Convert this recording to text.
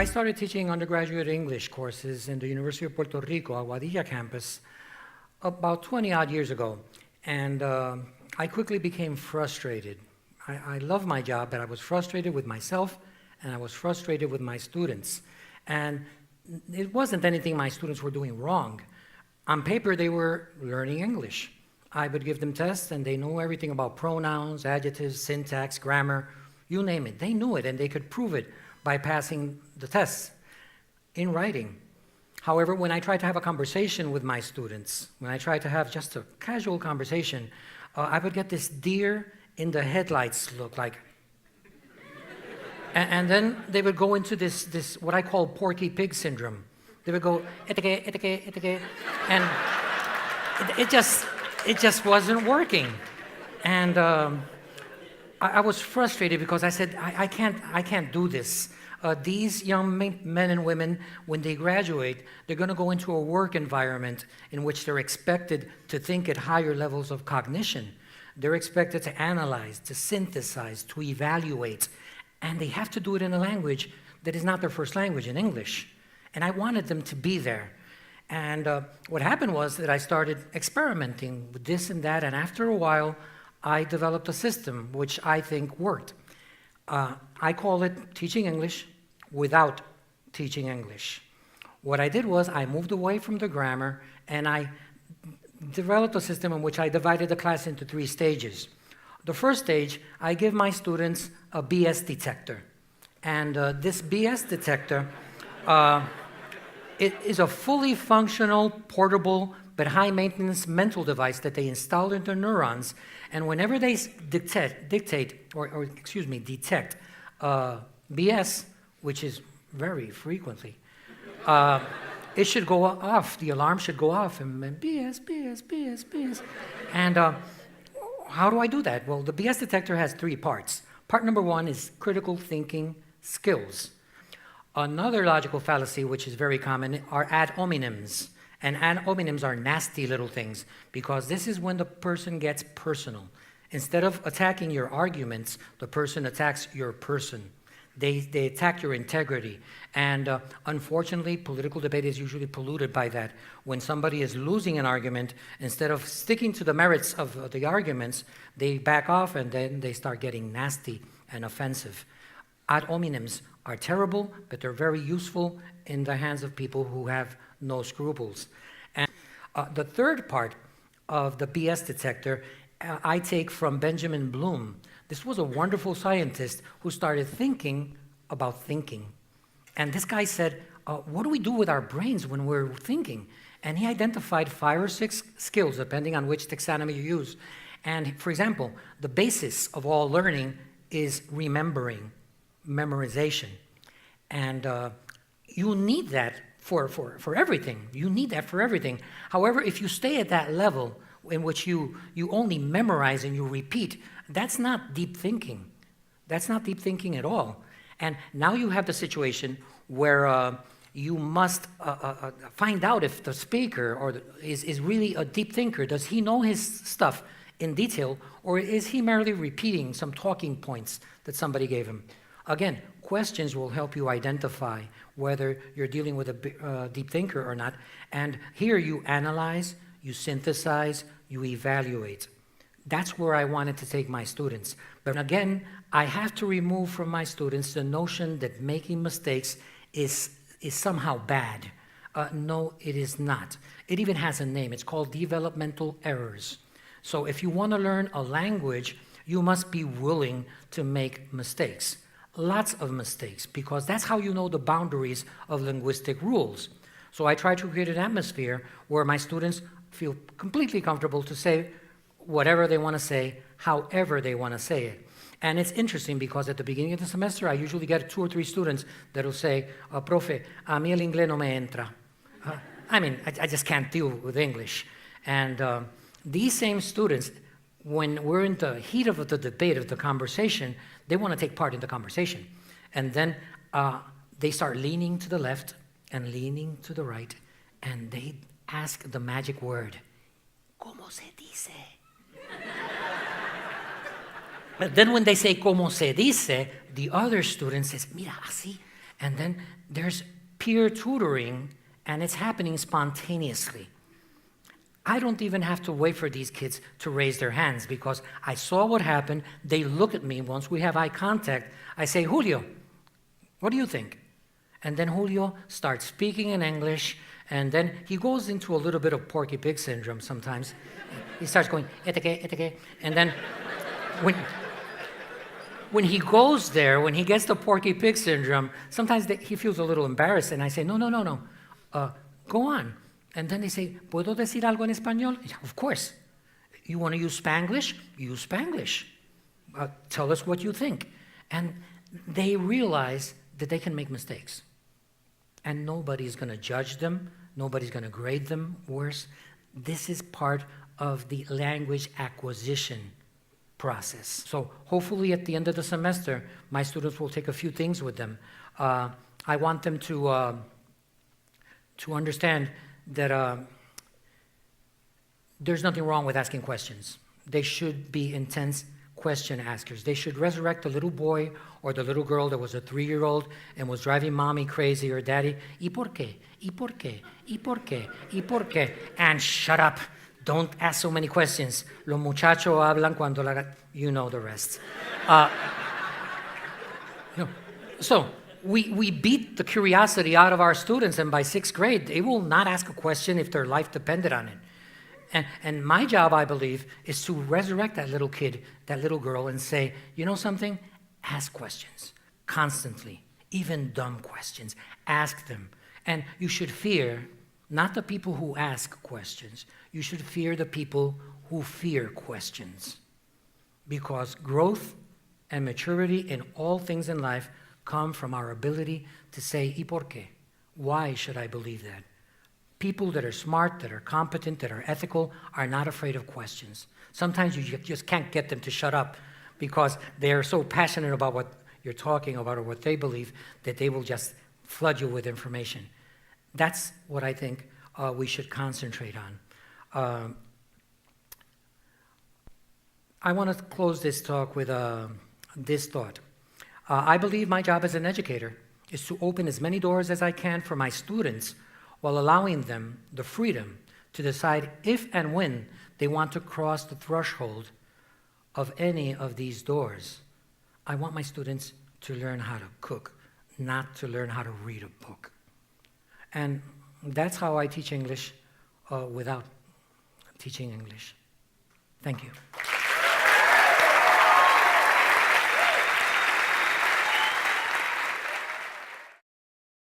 I started teaching undergraduate English courses in the University of Puerto Rico, Aguadilla campus, about 20 odd years ago. And I quickly became frustrated. I love my job, but I was frustrated with myself and I was frustrated with my students. And it wasn't anything my students were doing wrong. On paper, they were learning English. I would give them tests and they knew everything about pronouns, adjectives, syntax, grammar, you name it. They knew it and they could prove it by passing the tests in writing. However, when I tried to have a conversation with my students, when I tried to have just a casual conversation, I would get this deer in the headlights look like. And then they would go into this what I call Porky Pig syndrome. They would go, etike, etike, etike, and it just wasn't working. And I was frustrated because I said, I can't do this. These young men and women, when they graduate, they're going to go into a work environment in which they're expected to think at higher levels of cognition. They're expected to analyze, to synthesize, to evaluate, and they have to do it in a language that is not their first language, in English. And I wanted them to be there. And what happened was that I started experimenting with this and that, and after a while, I developed a system which I think worked. I call it teaching English without teaching English. What I did was I moved away from the grammar and I developed a system in which I divided the class into 3 stages. The first stage, I give my students a BS detector. And this BS detector, it is a fully functional, portable, but high-maintenance mental device that they install into neurons, and whenever they detect BS, which is very frequently, it should go off, the alarm should go off, and BS, BS, BS, BS. And how do I do that? Well, the BS detector has 3 parts. Part number 1 is critical thinking skills. Another logical fallacy, which is very common, are ad hominems. And ad hominems are nasty little things because this is when the person gets personal. Instead of attacking your arguments, the person attacks your person. They attack your integrity. And unfortunately, political debate is usually polluted by that. When somebody is losing an argument, instead of sticking to the merits of the arguments, they back off and then they start getting nasty and offensive. Ad hominems are terrible, but they're very useful in the hands of people who have no scruples. And the third part of the BS detector I take from Benjamin Bloom. This was a wonderful scientist who started thinking about thinking. And this guy said, what do we do with our brains when we're thinking? And he identified 5 or 6 skills, depending on which taxonomy you use. And for example, the basis of all learning is remembering, memorization. And you need that for everything. You need that for everything. However, if you stay at that level in which you only memorize and you repeat, that's not deep thinking. That's not deep thinking at all. And now you have the situation where you must find out if the speaker is really a deep thinker. Does he know his stuff in detail, or is he merely repeating some talking points that somebody gave him? Again, questions will help you identify whether you're dealing with a deep thinker or not. And here you analyze, you synthesize, you evaluate. That's where I wanted to take my students. But again, I have to remove from my students the notion that making mistakes is somehow bad. No, it is not. It even has a name. It's called developmental errors. So if you want to learn a language, you must be willing to make mistakes. Lots of mistakes, because that's how you know the boundaries of linguistic rules. So I try to create an atmosphere where my students feel completely comfortable to say whatever they want to say, however they want to say it. And it's interesting because at the beginning of the semester, I usually get 2 or 3 students that will say, Profe, a mí el inglés no me entra. I just can't deal with English. And these same students, when we're in the heat of the debate, of the conversation, they want to take part in the conversation. And then they start leaning to the left and leaning to the right, and they ask the magic word, ¿Cómo se dice? But then when they say, ¿Cómo se dice?, the other student says, mira, así. And then there's peer tutoring, and it's happening spontaneously. I don't even have to wait for these kids to raise their hands because I saw what happened. They look at me. Once we have eye contact, I say, Julio, what do you think? And then Julio starts speaking in English, and then he goes into a little bit of Porky Pig syndrome sometimes. He starts going, eteke, eteke. And then when he goes there, when he gets the Porky Pig syndrome, sometimes he feels a little embarrassed, and I say, no, go on. And then they say, ¿Puedo decir algo en español? Of course. You want to use Spanglish? Use Spanglish. Tell us what you think. And they realize that they can make mistakes. And nobody's going to judge them. Nobody's going to grade them worse. This is part of the language acquisition process. So hopefully at the end of the semester, my students will take a few things with them. I want them to understand that there's nothing wrong with asking questions. They should be intense question askers. They should resurrect the little boy or the little girl that was a 3-year-old and was driving mommy crazy or daddy. ¿Y por qué? ¿Y por qué? ¿Y por qué? ¿Y por qué? And shut up. Don't ask so many questions. Los muchachos hablan cuando you know the rest. So we beat the curiosity out of our students, and by 6th grade, they will not ask a question if their life depended on it. And my job, I believe, is to resurrect that little kid, that little girl, and say, you know something? Ask questions constantly, even dumb questions. Ask them. And you should fear not the people who ask questions. You should fear the people who fear questions. Because growth and maturity in all things in life come from our ability to say, ¿Y por qué? Why should I believe that? People that are smart, that are competent, that are ethical, are not afraid of questions. Sometimes you just can't get them to shut up because they're so passionate about what you're talking about or what they believe that they will just flood you with information. That's what I think we should concentrate on. I want to close this talk with this thought. I believe my job as an educator is to open as many doors as I can for my students while allowing them the freedom to decide if and when they want to cross the threshold of any of these doors. I want my students to learn how to cook, not to learn how to read a book. And that's how I teach English without teaching English. Thank you.